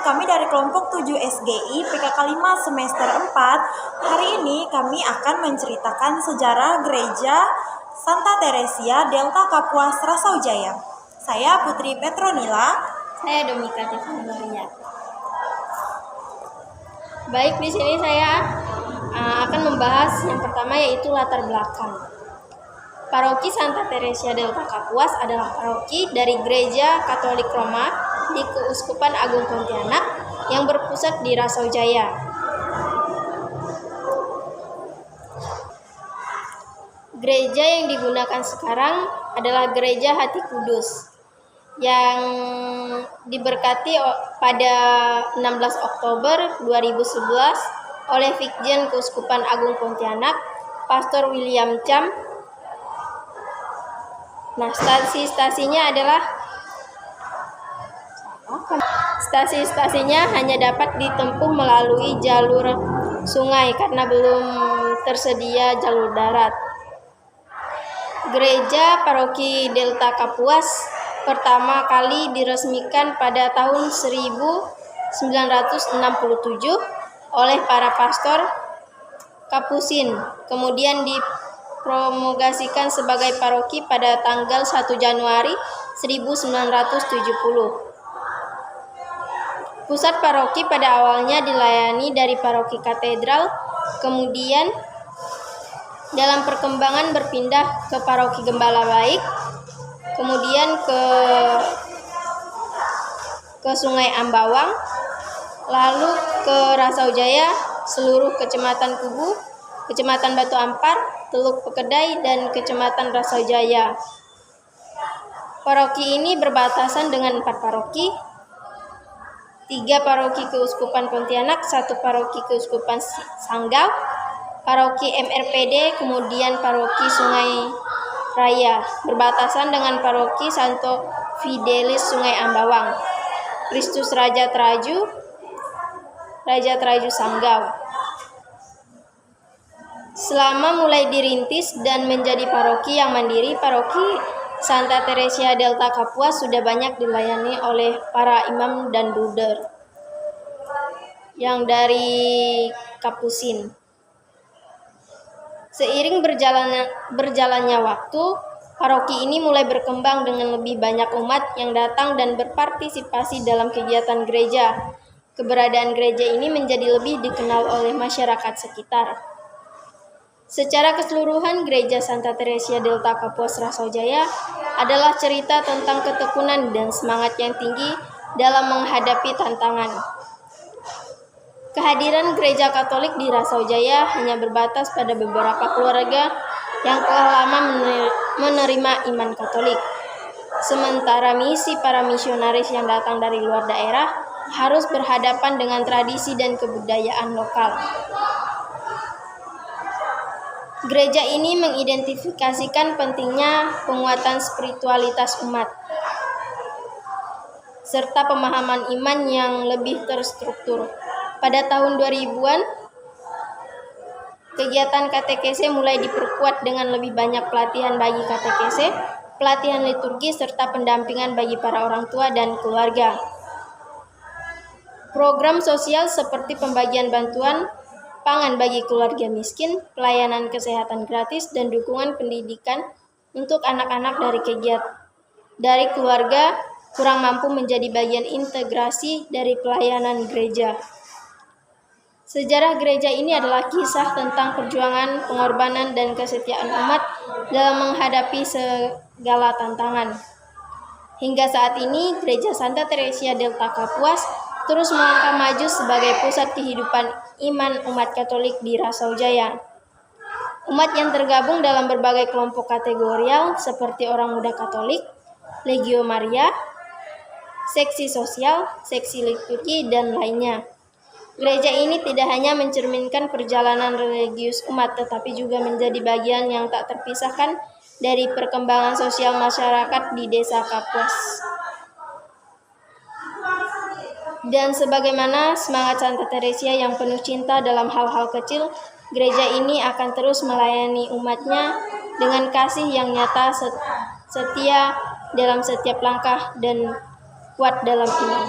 kami dari kelompok 7 SGI PKK 5 semester 4. Hari ini kami akan menceritakan sejarah gereja Santa Teresia Delta Kapuas Rasaujaya. Saya Putri Petronila. Saya Domika Tiffany Maria. Baik, di sini saya akan membahas yang pertama, yaitu latar belakang. Paroki Santa Teresia Delta Kapuas adalah paroki dari Gereja Katolik Roma di Keuskupan Agung Pontianak yang berpusat di Rasaujaya. Gereja yang digunakan sekarang adalah Gereja Hati Kudus yang diberkati pada 16 Oktober 2011 oleh Vikjen Keuskupan Agung Pontianak, Pastor William Cham. Nah, stasinya hanya dapat ditempuh melalui jalur sungai karena belum tersedia jalur darat. Gereja Paroki Delta Kapuas pertama kali diresmikan pada tahun 1967 oleh para pastor Kapusin, kemudian dipromulgasikan sebagai paroki pada tanggal 1 Januari 1970. Pusat paroki pada awalnya dilayani dari paroki katedral, kemudian dalam perkembangan berpindah ke paroki Gembala Baik, kemudian ke Sungai Ambawang, lalu ke Rasaujaya, seluruh Kecamatan Kubu, Kecamatan Batu Ampar, Teluk Pekedai, dan Kecamatan Rasaujaya. Paroki ini berbatasan dengan 4 paroki, 3 paroki Keuskupan Pontianak, 1 paroki Keuskupan Sanggau, paroki MRPD, kemudian paroki Sungai Raya, berbatasan dengan paroki Santo Fidelis Sungai Ambawang, Kristus Raja Traju Sanggau. Selama mulai dirintis dan menjadi paroki yang mandiri, paroki Santa Teresia Delta Kapuas sudah banyak dilayani oleh para imam dan bruder yang dari Kapusin. Seiring berjalannya waktu, paroki ini mulai berkembang dengan lebih banyak umat yang datang dan berpartisipasi dalam kegiatan gereja. Keberadaan gereja ini menjadi lebih dikenal oleh masyarakat sekitar. Secara keseluruhan, Gereja Santa Teresia Delta Kapuas Rasaujaya adalah cerita tentang ketekunan dan semangat yang tinggi dalam menghadapi tantangan. Kehadiran gereja Katolik di Rasaujaya hanya berbatas pada beberapa keluarga yang telah lama menerima iman Katolik. Sementara misi para misionaris yang datang dari luar daerah harus berhadapan dengan tradisi dan kebudayaan lokal. Gereja ini mengidentifikasikan pentingnya penguatan spiritualitas umat, serta pemahaman iman yang lebih terstruktur. Pada tahun 2000-an, kegiatan katekese mulai diperkuat dengan lebih banyak pelatihan bagi katekese, pelatihan liturgi, serta pendampingan bagi para orang tua dan keluarga. Program sosial seperti pembagian bantuan pangan bagi keluarga miskin, pelayanan kesehatan gratis, dan dukungan pendidikan untuk anak-anak dari keluarga kurang mampu menjadi bagian integrasi dari pelayanan gereja. Sejarah gereja ini adalah kisah tentang perjuangan, pengorbanan, dan kesetiaan umat dalam menghadapi segala tantangan. Hingga saat ini, Gereja Santa Teresia Delta Kapuas terus melangkah maju sebagai pusat kehidupan iman umat Katolik di Rasaujaya. Umat yang tergabung dalam berbagai kelompok kategorial seperti orang muda Katolik, Legio Maria, seksi sosial, seksi liturgi, dan lainnya. Gereja ini tidak hanya mencerminkan perjalanan religius umat, tetapi juga menjadi bagian yang tak terpisahkan dari perkembangan sosial masyarakat di desa Kapuas. Dan sebagaimana semangat Santa Teresia yang penuh cinta dalam hal-hal kecil, gereja ini akan terus melayani umatnya dengan kasih yang nyata, setia dalam setiap langkah, dan kuat dalam iman.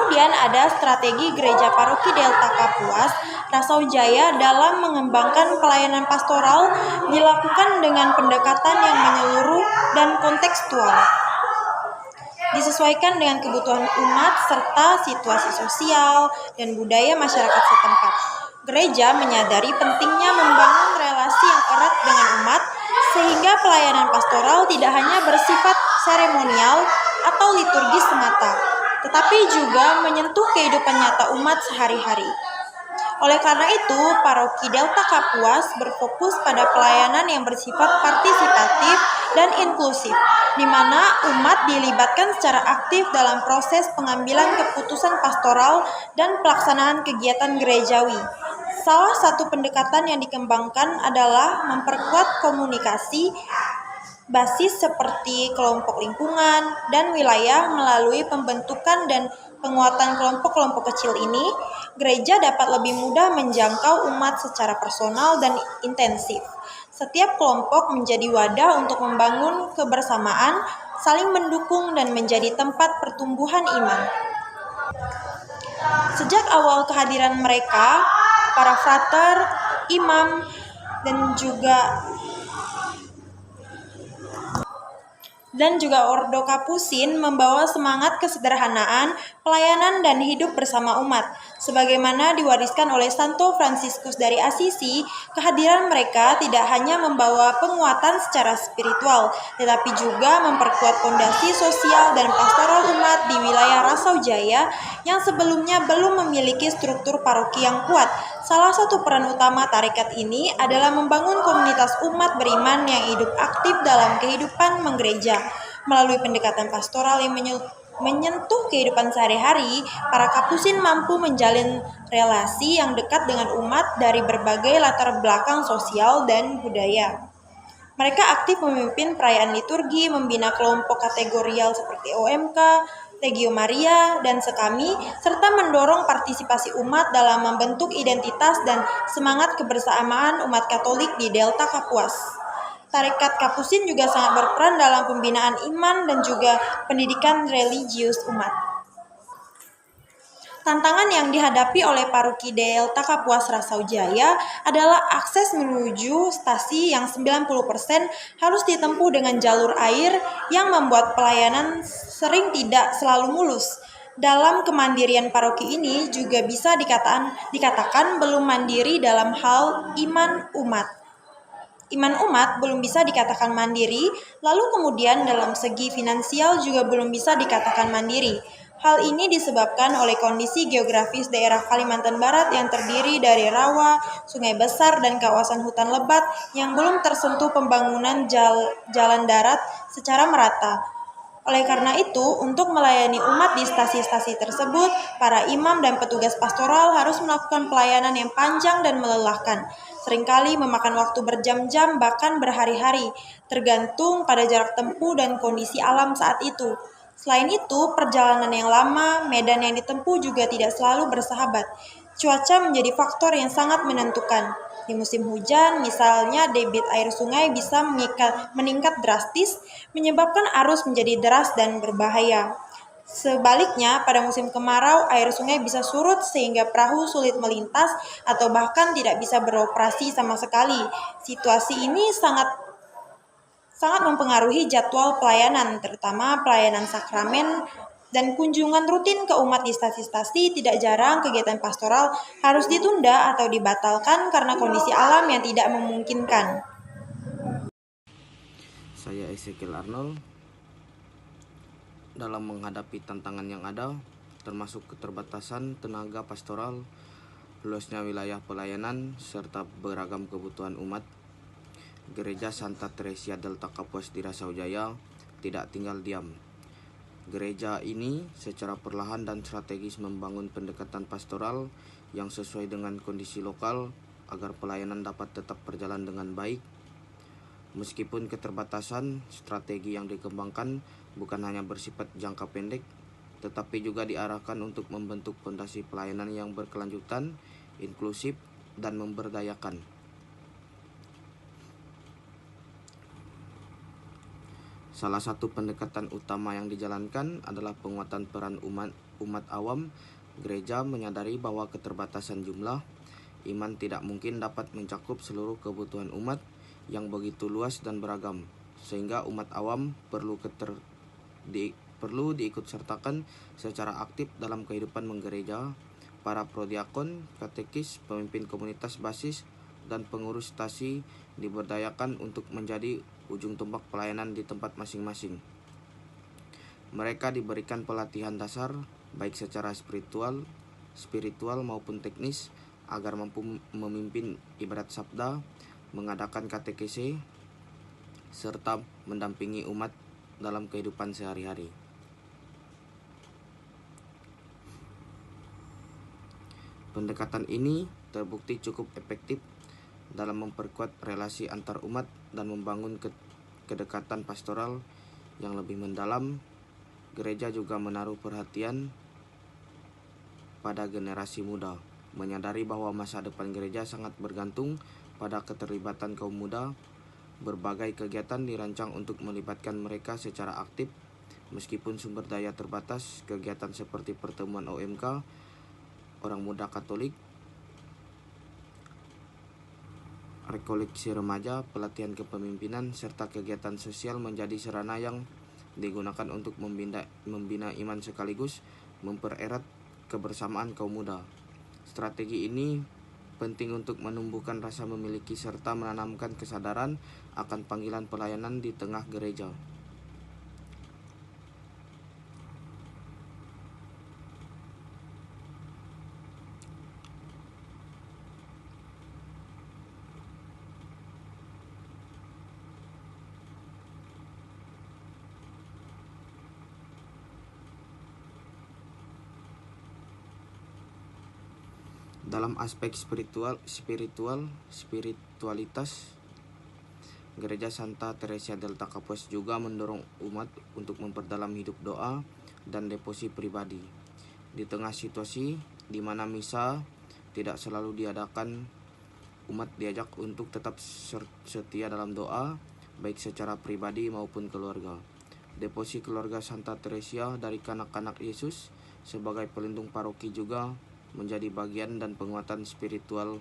Kemudian ada strategi Gereja Paroki Delta Kapuas Rasaujaya dalam mengembangkan pelayanan pastoral dilakukan dengan pendekatan yang menyeluruh dan kontekstual, disesuaikan dengan kebutuhan umat serta situasi sosial dan budaya masyarakat setempat. Gereja menyadari pentingnya membangun relasi yang erat dengan umat sehingga pelayanan pastoral tidak hanya bersifat seremonial atau liturgis semata, tetapi juga menyentuh kehidupan nyata umat sehari-hari. Oleh karena itu, Paroki Delta Kapuas berfokus pada pelayanan yang bersifat partisipatif dan inklusif, di mana umat dilibatkan secara aktif dalam proses pengambilan keputusan pastoral dan pelaksanaan kegiatan gerejawi. Salah satu pendekatan yang dikembangkan adalah memperkuat komunikasi basis seperti kelompok lingkungan dan wilayah. Melalui pembentukan dan penguatan kelompok-kelompok kecil ini, gereja dapat lebih mudah menjangkau umat secara personal dan intensif. Setiap kelompok menjadi wadah untuk membangun kebersamaan, saling mendukung, dan menjadi tempat pertumbuhan iman. Sejak awal kehadiran mereka, para frater, imam, dan juga Ordo Kapusin membawa semangat kesederhanaan, pelayanan, dan hidup bersama umat. Sebagaimana diwariskan oleh Santo Fransiskus dari Asisi, kehadiran mereka tidak hanya membawa penguatan secara spiritual, tetapi juga memperkuat fondasi sosial dan pastoral umat di wilayah Rasaujaya yang sebelumnya belum memiliki struktur paroki yang kuat. Salah satu peran utama tarekat ini adalah membangun komunitas umat beriman yang hidup aktif dalam kehidupan menggereja. Melalui pendekatan pastoral yang menyentuh kehidupan sehari-hari, para kapusin mampu menjalin relasi yang dekat dengan umat dari berbagai latar belakang sosial dan budaya. Mereka aktif memimpin perayaan liturgi, membina kelompok kategorial seperti OMK, Legio Maria, dan Sekami, serta mendorong partisipasi umat dalam membentuk identitas dan semangat kebersamaan umat Katolik di Delta Kapuas. Tarekat Kapusin juga sangat berperan dalam pembinaan iman dan juga pendidikan religius umat. Tantangan yang dihadapi oleh Paroki Delta Kapuas Rasaujaya adalah akses menuju stasi yang 90% harus ditempuh dengan jalur air yang membuat pelayanan sering tidak selalu mulus. Dalam kemandirian paroki ini juga bisa dikatakan belum mandiri dalam hal iman umat. Iman umat belum bisa dikatakan mandiri, lalu kemudian dalam segi finansial juga belum bisa dikatakan mandiri. Hal ini disebabkan oleh kondisi geografis daerah Kalimantan Barat yang terdiri dari rawa, sungai besar, dan kawasan hutan lebat yang belum tersentuh pembangunan jalan darat secara merata. Oleh karena itu, untuk melayani umat di stasi-stasi tersebut, para imam dan petugas pastoral harus melakukan pelayanan yang panjang dan melelahkan. Seringkali memakan waktu berjam-jam, bahkan berhari-hari, tergantung pada jarak tempuh dan kondisi alam saat itu. Selain itu, perjalanan yang lama, medan yang ditempuh juga tidak selalu bersahabat. Cuaca menjadi faktor yang sangat menentukan. Di musim hujan, misalnya, debit air sungai bisa meningkat drastis, menyebabkan arus menjadi deras dan berbahaya. Sebaliknya, pada musim kemarau, air sungai bisa surut sehingga perahu sulit melintas atau bahkan tidak bisa beroperasi sama sekali. Situasi ini sangat mempengaruhi jadwal pelayanan, terutama pelayanan sakramen dan kunjungan rutin ke umat di stasi-stasi. Tidak jarang kegiatan pastoral harus ditunda atau dibatalkan karena kondisi alam yang tidak memungkinkan. Saya Ezekiel Arnold. Dalam menghadapi tantangan yang ada, termasuk keterbatasan tenaga pastoral, luasnya wilayah pelayanan, serta beragam kebutuhan umat, Gereja Santa Teresia Delta Kapuas di Rasaujaya tidak tinggal diam. Gereja ini secara perlahan dan strategis membangun pendekatan pastoral yang sesuai dengan kondisi lokal agar pelayanan dapat tetap berjalan dengan baik. Meskipun keterbatasan, strategi yang dikembangkan bukan hanya bersifat jangka pendek, tetapi juga diarahkan untuk membentuk fondasi pelayanan yang berkelanjutan, inklusif, dan memberdayakan. Salah satu pendekatan utama yang dijalankan adalah penguatan peran umat awam. Gereja menyadari bahwa keterbatasan jumlah iman tidak mungkin dapat mencakup seluruh kebutuhan umat yang begitu luas dan beragam, sehingga umat awam perlu diikutsertakan secara aktif dalam kehidupan menggereja. Para prodiakon, katekis, pemimpin komunitas basis, dan pengurus stasi diberdayakan untuk menjadi ujung tombak pelayanan di tempat masing-masing. Mereka diberikan pelatihan dasar, baik secara spiritual maupun teknis, agar mampu memimpin ibadat sabda, mengadakan katekese, serta mendampingi umat dalam kehidupan sehari-hari. Pendekatan ini terbukti cukup efektif dalam memperkuat relasi antar umat dan membangun kedekatan pastoral yang lebih mendalam. Gereja juga menaruh perhatian pada generasi muda, menyadari bahwa masa depan gereja sangat bergantung pada keterlibatan kaum muda. Berbagai kegiatan dirancang untuk melibatkan mereka secara aktif. Meskipun sumber daya terbatas, kegiatan seperti pertemuan OMK, Orang Muda Katolik, rekoleksi remaja, pelatihan kepemimpinan, serta kegiatan sosial menjadi sarana yang digunakan untuk membina iman sekaligus mempererat kebersamaan kaum muda. Strategi ini penting untuk menumbuhkan rasa memiliki serta menanamkan kesadaran akan panggilan pelayanan di tengah gereja. Dalam aspek spiritualitas, Gereja Santa Teresia Delta Kapuas juga mendorong umat untuk memperdalam hidup doa dan devosi pribadi. Di tengah situasi di mana misa tidak selalu diadakan, umat diajak untuk tetap setia dalam doa, baik secara pribadi maupun keluarga. Devosi keluarga Santa Teresia dari kanak-kanak Yesus sebagai pelindung paroki juga menjadi bagian dan penguatan spiritual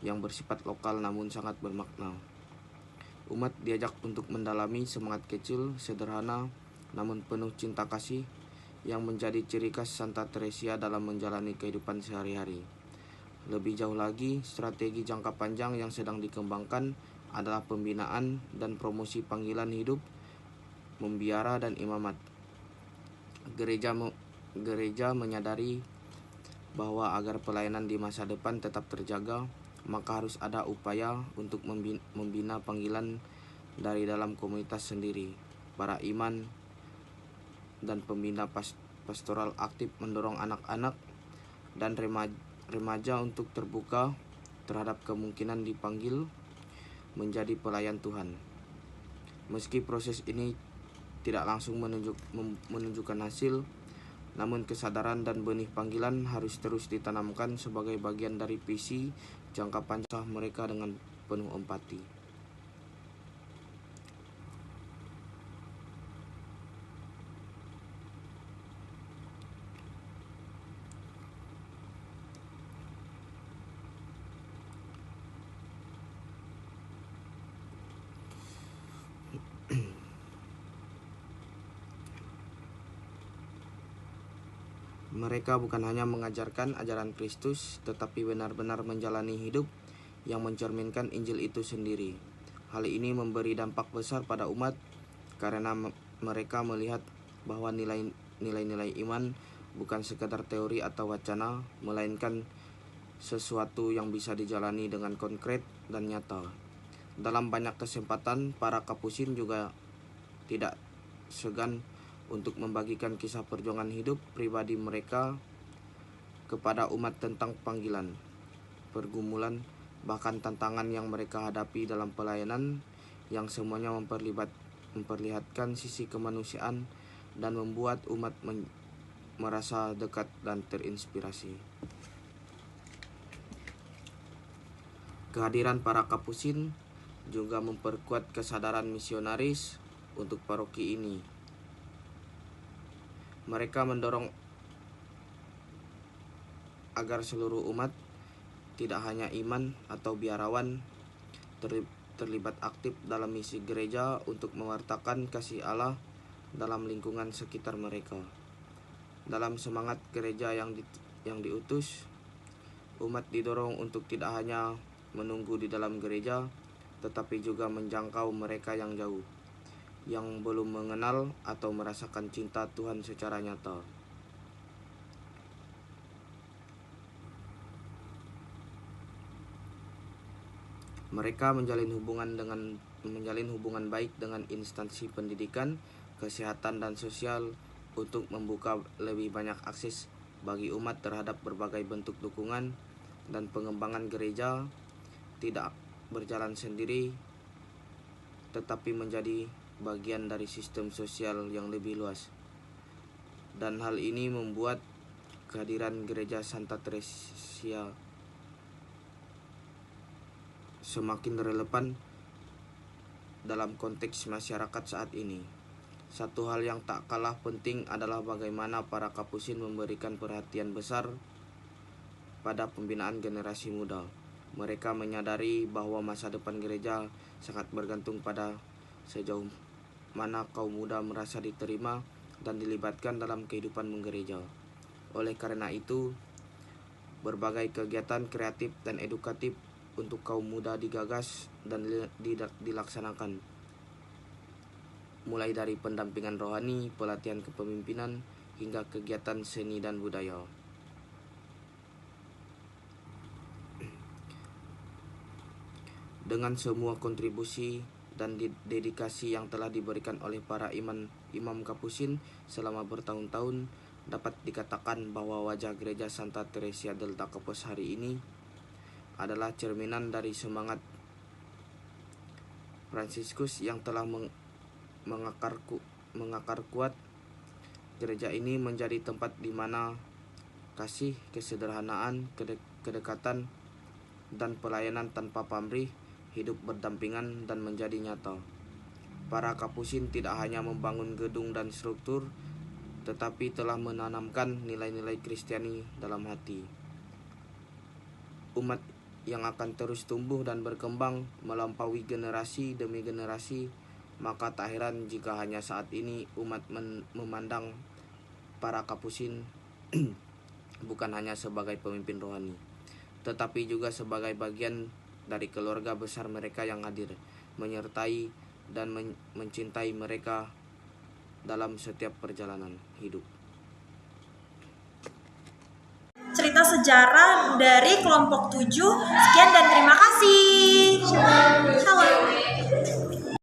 yang bersifat lokal namun sangat bermakna. Umat diajak untuk mendalami semangat kecil, sederhana, namun penuh cinta kasih yang menjadi ciri khas Santa Teresia dalam menjalani kehidupan sehari-hari. Lebih jauh lagi, strategi jangka panjang yang sedang dikembangkan adalah pembinaan dan promosi panggilan hidup, membiara, dan imamat. Gereja menyadari bahwa agar pelayanan di masa depan tetap terjaga, maka harus ada upaya untuk membina panggilan dari dalam komunitas sendiri. Para imam dan pembina pastoral aktif mendorong anak-anak dan remaja untuk terbuka terhadap kemungkinan dipanggil menjadi pelayan Tuhan. Meski proses ini tidak langsung menunjukkan hasil, namun kesadaran dan benih panggilan harus terus ditanamkan sebagai bagian dari visi jangka panjang mereka dengan penuh empati. Mereka bukan hanya mengajarkan ajaran Kristus, tetapi benar-benar menjalani hidup yang mencerminkan Injil itu sendiri. Hal ini memberi dampak besar pada umat karena mereka melihat bahwa nilai-nilai iman bukan sekadar teori atau wacana, melainkan sesuatu yang bisa dijalani dengan konkret dan nyata. Dalam banyak kesempatan, para kapusin juga tidak segan untuk membagikan kisah perjuangan hidup pribadi mereka kepada umat tentang panggilan, pergumulan, bahkan tantangan yang mereka hadapi dalam pelayanan, yang semuanya memperlihatkan sisi kemanusiaan dan membuat umat merasa dekat dan terinspirasi. Kehadiran para kapusin juga memperkuat kesadaran misionaris untuk paroki ini. Mereka mendorong agar seluruh umat, tidak hanya iman atau biarawan, terlibat aktif dalam misi gereja untuk mewartakan kasih Allah dalam lingkungan sekitar mereka. Dalam semangat gereja yang diutus, umat didorong untuk tidak hanya menunggu di dalam gereja, tetapi juga menjangkau mereka yang jauh, yang belum mengenal atau merasakan cinta Tuhan secara nyata. Mereka menjalin hubungan baik dengan instansi pendidikan, kesehatan, dan sosial untuk membuka lebih banyak akses bagi umat terhadap berbagai bentuk dukungan, dan pengembangan gereja tidak berjalan sendiri, tetapi menjadi bagian dari sistem sosial yang lebih luas. Dan hal ini membuat kehadiran Gereja Santa Teresia semakin relevan dalam konteks masyarakat saat ini. Satu hal yang tak kalah penting adalah bagaimana para kapusin memberikan perhatian besar pada pembinaan generasi muda. Mereka menyadari bahwa masa depan gereja sangat bergantung pada sejauh mana kaum muda merasa diterima dan dilibatkan dalam kehidupan menggereja. Oleh karena itu, berbagai kegiatan kreatif dan edukatif untuk kaum muda digagas dan dilaksanakan, mulai dari pendampingan rohani, pelatihan kepemimpinan, hingga kegiatan seni dan budaya. Dengan semua kontribusi dan dedikasi yang telah diberikan oleh para imam kapusin selama bertahun-tahun, dapat dikatakan bahwa wajah Gereja Santa Teresia Delta Kapos hari ini adalah cerminan dari semangat Fransiskus yang telah mengakar kuat. Gereja ini menjadi tempat di mana kasih, kesederhanaan, kedekatan, dan pelayanan tanpa pamrih hidup berdampingan dan menjadi nyata. Para kapusin tidak hanya membangun gedung dan struktur, tetapi telah menanamkan nilai-nilai Kristiani dalam hati umat yang akan terus tumbuh dan berkembang melampaui generasi demi generasi. Maka tak heran jika hanya saat ini umat memandang para kapusin bukan hanya sebagai pemimpin rohani, tetapi juga sebagai bagian dari keluarga besar mereka yang hadir, menyertai dan mencintai mereka dalam setiap perjalanan hidup. Cerita sejarah dari kelompok 7. Sekian dan terima kasih.